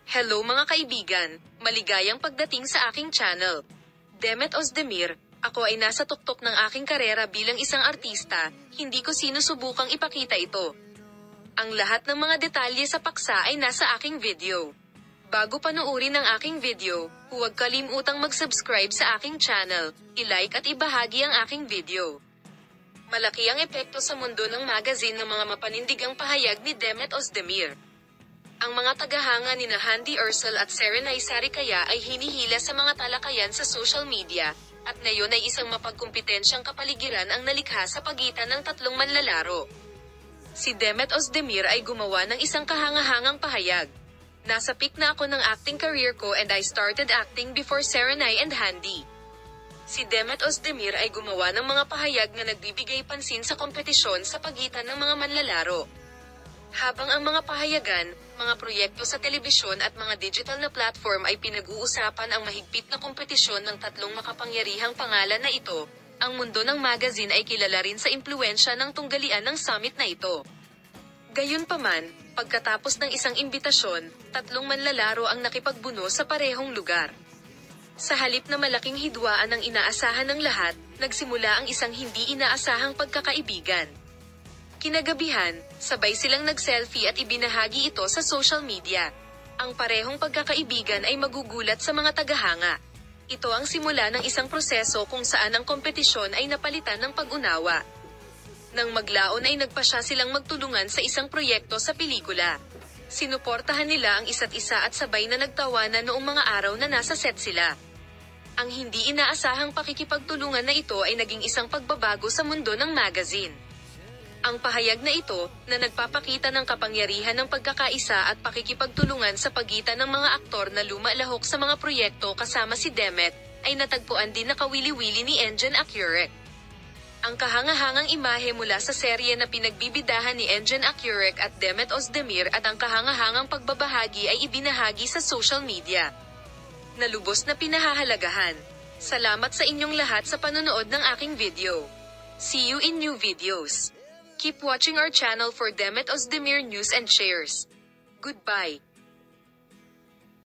Hello mga kaibigan, maligayang pagdating sa aking channel. Demet Ozdemir, ako ay nasa tuktok ng aking karera bilang isang artista, hindi ko sinusubukang ipakita ito. Ang lahat ng mga detalye sa paksa ay nasa aking video. Bago panuorin ang aking video, huwag kalimutang mag-subscribe sa aking channel, i-like at ibahagi ang aking video. Malaki ang epekto sa mundo ng magazine ng mga mapanindigang pahayag ni Demet Ozdemir. Ang mga tagahanga nina Handy Ursul at Serenay Sarikaya ay hinihila sa mga talakayan sa social media, at ngayon ay isang mapagkumpetensyang kapaligiran ang nalikha sa pagitan ng tatlong manlalaro. Si Demet Ozdemir ay gumawa ng isang kahangahangang pahayag. Nasa peak na ako ng acting career ko and I started acting before Serenay and Handy. Si Demet Ozdemir ay gumawa ng mga pahayag na nagbibigay pansin sa kompetisyon sa pagitan ng mga manlalaro. Habang ang mga pahayagan, mga proyekto sa telebisyon at mga digital na platform ay pinag-uusapan ang mahigpit na kompetisyon ng tatlong makapangyarihang pangalan na ito, ang mundo ng magazine ay kilala rin sa impluwensya ng tunggalian ng summit na ito. Gayunpaman, pagkatapos ng isang imbitasyon, tatlong manlalaro ang nakipagbuno sa parehong lugar. Sa halip na malaking hidwaan ang inaasahan ng lahat, nagsimula ang isang hindi inaasahang pagkakaibigan. Kinagabihan, sabay silang nag-selfie at ibinahagi ito sa social media. Ang parehong pagkakaibigan ay magugulat sa mga tagahanga. Ito ang simula ng isang proseso kung saan ang kompetisyon ay napalitan ng pag-unawa. Nang maglaon ay nagpasya silang magtulungan sa isang proyekto sa pelikula. Sinuportahan nila ang isa't isa at sabay na nagtawanan noong mga araw na nasa set sila. Ang hindi inaasahang pakikipagtulungan na ito ay naging isang pagbabago sa mundo ng magazine. Ang pahayag na ito, na nagpapakita ng kapangyarihan ng pagkakaisa at pakikipagtulungan sa pagitan ng mga aktor na lumalahok sa mga proyekto kasama si Demet, ay natagpuan din na kawili-wili ni Engin Akyurek. Ang kahangahangang imahe mula sa serye na pinagbibidahan ni Engin Akyurek at Demet Ozdemir at ang kahangahangang pagbabahagi ay ibinahagi sa social media. Nalubos na pinahahalagahan. Salamat sa inyong lahat sa panonood ng aking video. See you in new videos. Keep watching our channel for Demet Ozdemir news and shares. Goodbye.